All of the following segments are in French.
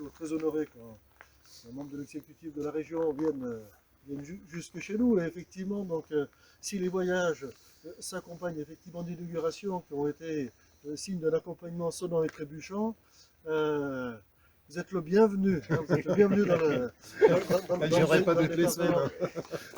toujours très honoré quand un membre de l'exécutif de la région vienne jusque chez nous. Et effectivement, donc, si les voyages s'accompagnent effectivement d'inauguration qui ont été signe d'un accompagnement sonnant et trébuchant, vous êtes le bienvenu. Hein, vous êtes le bienvenu dans le département.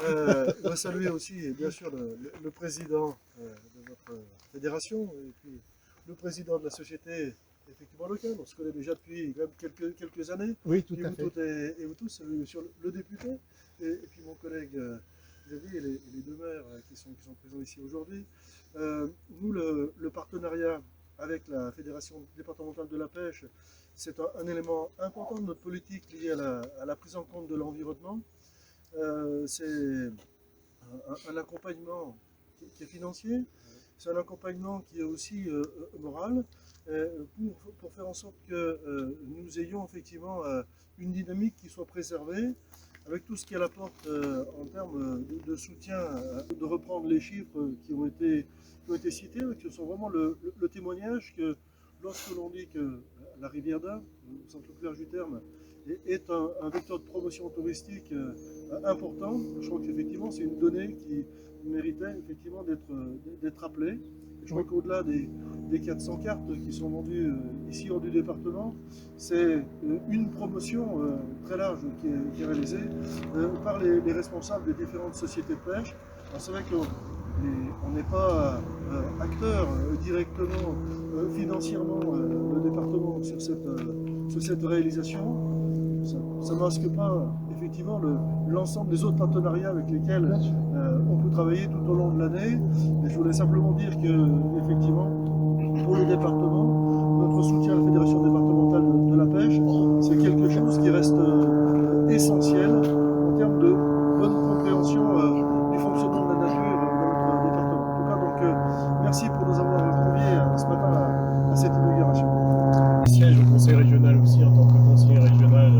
Je voudrais saluer aussi, bien sûr, le président de notre fédération et puis le président de la société effectivement locale. On se connaît déjà depuis quelques années. Oui, tout à fait. Et vous tous, sur le député et puis mon collègue Xavier et les deux maires qui sont présents ici aujourd'hui. Nous, le partenariat avec la Fédération départementale de la pêche, c'est un élément important de notre politique lié à la prise en compte de l'environnement. C'est un accompagnement qui est financier, c'est un accompagnement qui est aussi moral, pour faire en sorte que nous ayons effectivement une dynamique qui soit préservée, avec tout ce qu'elle apporte en termes de soutien, de reprendre les chiffres qui ont été cités, qui sont vraiment le témoignage que lorsque l'on dit que la rivière d'Ain, au sens le plus large du terme, est un vecteur de promotion touristique important, je crois qu'effectivement c'est une donnée qui méritait effectivement d'être rappelée. Je crois qu'au-delà des 400 cartes qui sont vendues ici hors du département, c'est une promotion très large qui est réalisée par les responsables des différentes sociétés de pêche. C'est vrai qu'on n'est pas acteur directement, financièrement, le département sur cette réalisation. Ça ne masque pas effectivement l'ensemble des autres partenariats avec lesquels on peut travailler tout au long de l'année. Et je voulais simplement dire que effectivement, pour le département, notre soutien à la Fédération départementale de la pêche, c'est quelque chose qui reste essentiel en termes de bonne compréhension du fonctionnement de la nature dans notre département. En tout cas, donc, merci pour nous avoir conviés ce matin à cette inauguration. Je siège au conseil régional aussi en tant que conseiller régional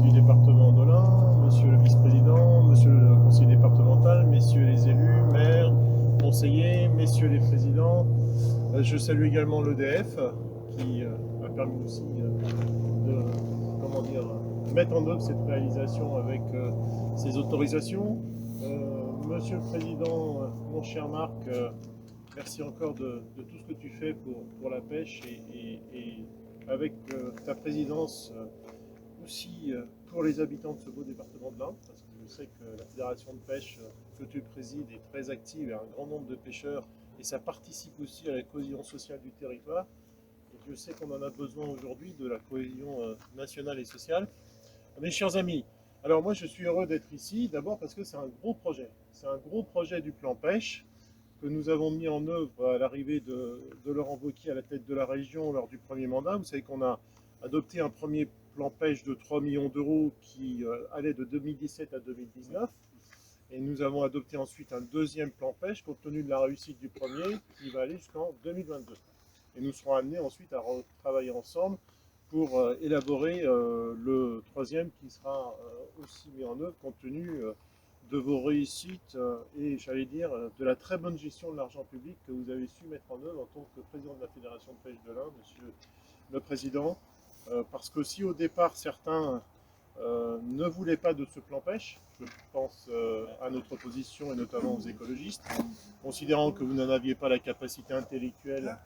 du département de l'Ain, monsieur le vice-président, monsieur le conseiller départemental, messieurs les élus, maires, conseillers, messieurs les présidents. Je salue également l'EDF qui a permis aussi de mettre en œuvre cette réalisation avec ces autorisations. Monsieur le président, mon cher Marc, merci encore de tout ce que tu fais pour la pêche et avec ta présidence aussi pour les habitants de ce beau département de l'Ain, parce que je sais que la fédération de pêche que tu présides est très active et a un grand nombre de pêcheurs et ça participe aussi à la cohésion sociale du territoire. Et je sais qu'on en a besoin aujourd'hui de la cohésion nationale et sociale. Mes chers amis, alors moi je suis heureux d'être ici, d'abord parce que c'est un gros projet. C'est un gros projet du plan pêche que nous avons mis en œuvre à l'arrivée de Laurent Wauquiez à la tête de la région lors du premier mandat. Vous savez qu'on a adopté un premier plan pêche de 3 millions d'euros qui allait de 2017 à 2019. Et nous avons adopté ensuite un deuxième plan pêche compte tenu de la réussite du premier qui va aller jusqu'en 2022. Et nous serons amenés ensuite à travailler ensemble pour élaborer le troisième qui sera aussi mis en œuvre compte tenu de vos réussites et j'allais dire de la très bonne gestion de l'argent public que vous avez su mettre en œuvre en tant que président de la Fédération de pêche de l'Ain, monsieur le président. Parce que si au départ certains ne voulaient pas de ce plan pêche, je pense à notre opposition et notamment aux écologistes, considérant que vous n'en aviez pas la capacité intellectuelle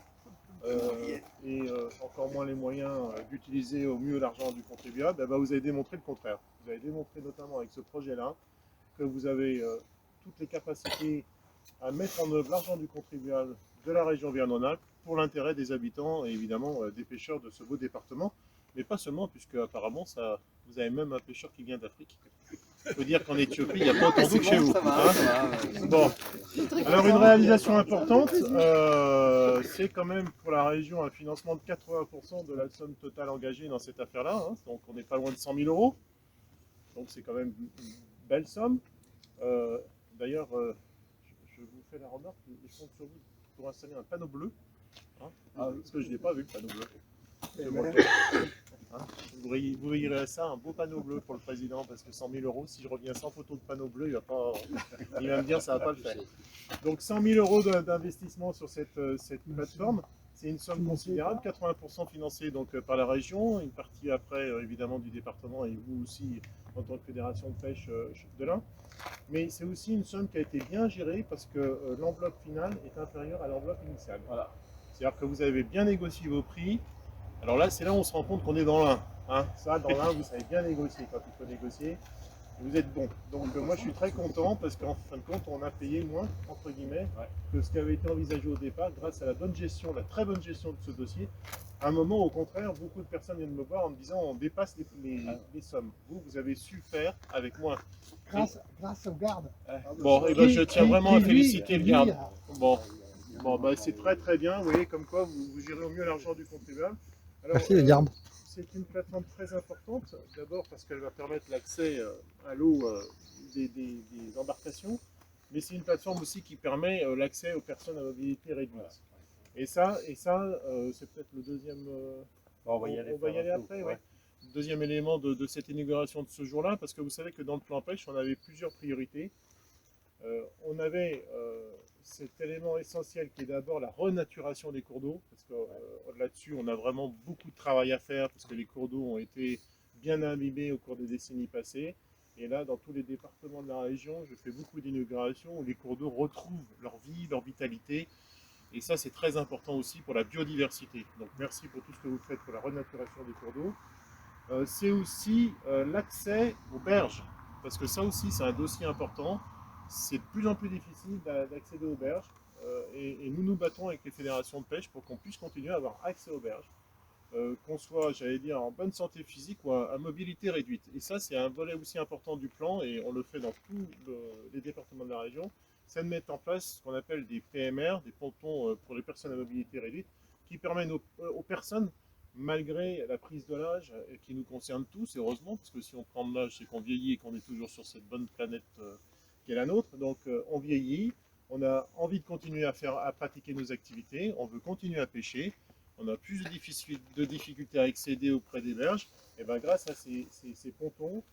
et encore moins les moyens d'utiliser au mieux l'argent du contribuable, vous avez démontré le contraire. Vous avez démontré notamment avec ce projet-là que vous avez toutes les capacités à mettre en œuvre l'argent du contribuable de la région Auvergne-Rhône-Alpes pour l'intérêt des habitants et évidemment des pêcheurs de ce beau département. Mais pas seulement, puisque apparemment vous avez même un pêcheur qui vient d'Afrique. Il faut dire qu'en Éthiopie, il n'y a pas autant d'eau que chez vous. Bon. Alors une réalisation importante, c'est quand même pour la région un financement de 80% de la somme totale engagée dans cette affaire-là. Donc on n'est pas loin de 100 000 euros. Donc c'est quand même une belle somme. D'ailleurs, je vous fais la remarque, je compte sur vous pour installer un panneau bleu. Parce que je n'ai pas vu le panneau bleu. Vous verrez ça, un beau panneau bleu pour le président, parce que 100 000 euros, si je reviens sans photo de panneau bleu, il va me dire ça ne va pas le faire. Donc 100 000 euros d'investissement sur cette plateforme, C'est une somme considérable, 80% financée donc, par la région, une partie après évidemment du département et vous aussi en tant que fédération de pêche de l'Ain. Mais c'est aussi une somme qui a été bien gérée parce que l'enveloppe finale est inférieure à l'enveloppe initiale. Voilà. C'est-à-dire que vous avez bien négocié vos prix. Alors là, c'est là où on se rend compte qu'on est dans l'Ain. Hein. Ça, dans l'Ain, vous savez bien négocier quand il faut négocier. Vous êtes bon. Donc moi, je suis très content parce qu'en fin de compte, on a payé moins, entre guillemets, que ce qui avait été envisagé au départ grâce à la bonne gestion, la très bonne gestion de ce dossier. À un moment, au contraire, beaucoup de personnes viennent me voir en me disant on dépasse les sommes. Vous avez su faire avec moins. Grâce au garde. Bon, et ben, je tiens vraiment à féliciter le garde. Bon, bah, c'est très très bien. Vous voyez comme quoi vous gérez au mieux l'argent du contribuable. Alors, Merci les gardes. c'est une plateforme très importante, d'abord parce qu'elle va permettre l'accès à l'eau des embarcations, mais c'est une plateforme aussi qui permet l'accès aux personnes à mobilité réduite. Et ça c'est peut-être le deuxième... on va y aller après, ouais. Le deuxième élément de cette inauguration de ce jour-là, parce que vous savez que dans le plan pêche, on avait plusieurs priorités. On avait cet élément essentiel qui est d'abord la renaturation des cours d'eau, parce que là-dessus on a vraiment beaucoup de travail à faire, parce que les cours d'eau ont été bien imbibés au cours des décennies passées. Et là, dans tous les départements de la région, je fais beaucoup d'inaugurations où les cours d'eau retrouvent leur vie, leur vitalité. Et ça, c'est très important aussi pour la biodiversité. Donc merci pour tout ce que vous faites pour la renaturation des cours d'eau. C'est aussi l'accès aux berges, parce que ça aussi, c'est un dossier important. C'est de plus en plus difficile d'accéder aux berges et nous nous battons avec les fédérations de pêche pour qu'on puisse continuer à avoir accès aux berges, qu'on soit, j'allais dire, en bonne santé physique ou à mobilité réduite. Et ça, c'est un volet aussi important du plan et on le fait dans tous les départements de la région, c'est de mettre en place ce qu'on appelle des PMR, des pontons pour les personnes à mobilité réduite, qui permettent aux personnes, malgré la prise de l'âge qui nous concerne tous, heureusement, parce que si on prend de l'âge, c'est qu'on vieillit et qu'on est toujours sur cette bonne planète qui est la nôtre. Donc on vieillit, on a envie de continuer à pratiquer nos activités, on veut continuer à pêcher, on a plus de difficultés à accéder auprès des berges, et bien grâce à ces pontons,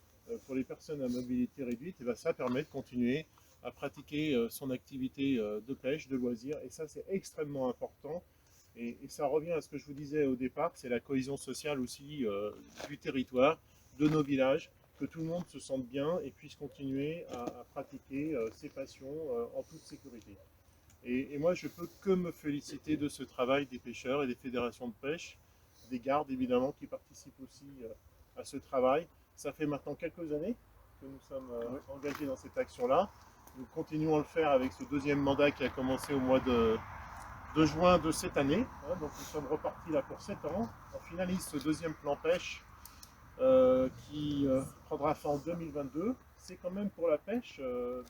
pour les personnes à mobilité réduite, et bien ça permet de continuer à pratiquer son activité de pêche, de loisirs, et ça c'est extrêmement important. Et ça revient à ce que je vous disais au départ, c'est la cohésion sociale aussi du territoire, de nos villages, que tout le monde se sente bien et puisse continuer à pratiquer ses passions en toute sécurité. Et moi, je ne peux que me féliciter de ce travail des pêcheurs et des fédérations de pêche, des gardes évidemment qui participent aussi à ce travail. Ça fait maintenant quelques années que nous sommes engagés dans cette action-là. Nous continuons à le faire avec ce deuxième mandat qui a commencé au mois de juin de cette année. Donc nous sommes repartis là pour 7 ans. On finalise ce deuxième plan pêche qui prendra fin en 2022. C'est quand même pour la pêche,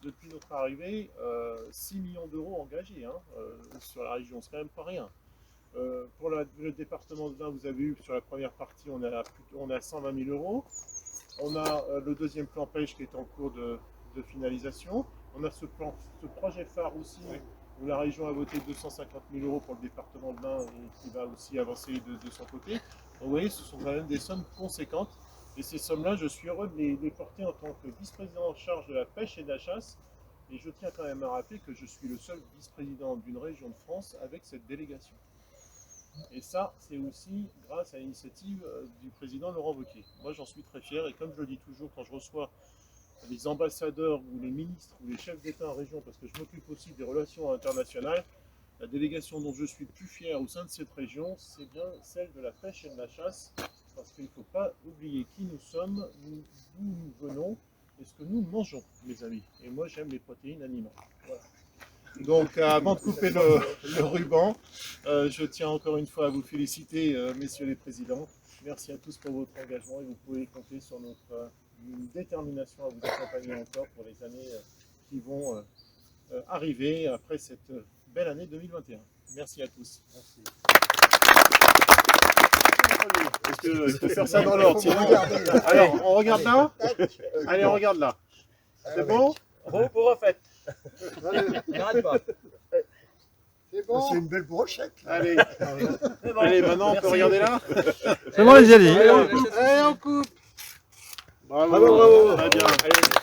depuis notre arrivée, 6 millions d'euros engagés sur la région. C'est quand même pas rien. Pour le département de l'Ain, vous avez eu sur la première partie, on a 120 000 euros. On a le deuxième plan pêche qui est en cours de finalisation. On a ce projet phare aussi, où la région a voté 250 000 euros pour le département de l'Ain et qui va aussi avancer de son côté. Donc vous voyez, ce sont quand même des sommes conséquentes. Et ces sommes-là, je suis heureux de les porter en tant que vice-président en charge de la pêche et de la chasse. Et je tiens quand même à rappeler que je suis le seul vice-président d'une région de France avec cette délégation. Et ça, c'est aussi grâce à l'initiative du président Laurent Wauquiez. Moi, j'en suis très fier. Et comme je le dis toujours, quand je reçois les ambassadeurs ou les ministres ou les chefs d'État en région, parce que je m'occupe aussi des relations internationales, la délégation dont je suis le plus fier au sein de cette région, c'est bien celle de la pêche et de la chasse, parce qu'il ne faut pas oublier qui nous sommes, d'où nous venons et ce que nous mangeons, mes amis. Et moi, j'aime les protéines animales. Voilà. Donc, avant de couper le ruban, je tiens encore une fois à vous féliciter, messieurs les présidents. Merci à tous pour votre engagement et vous pouvez compter sur notre détermination à vous accompagner encore pour les années qui vont arriver après cette belle année 2021. Merci à tous. Merci. Est-ce que je peux faire ça dans l'ordre? Alors, on regarde là? Allez, on regarde là. C'est bon? Vous refaites. N'arrête pas. C'est bon. C'est une belle brochette. Allez, allez, maintenant on peut regarder là. C'est bon les amis. Allez, on coupe. Bravo, bravo. Très bien. Allez.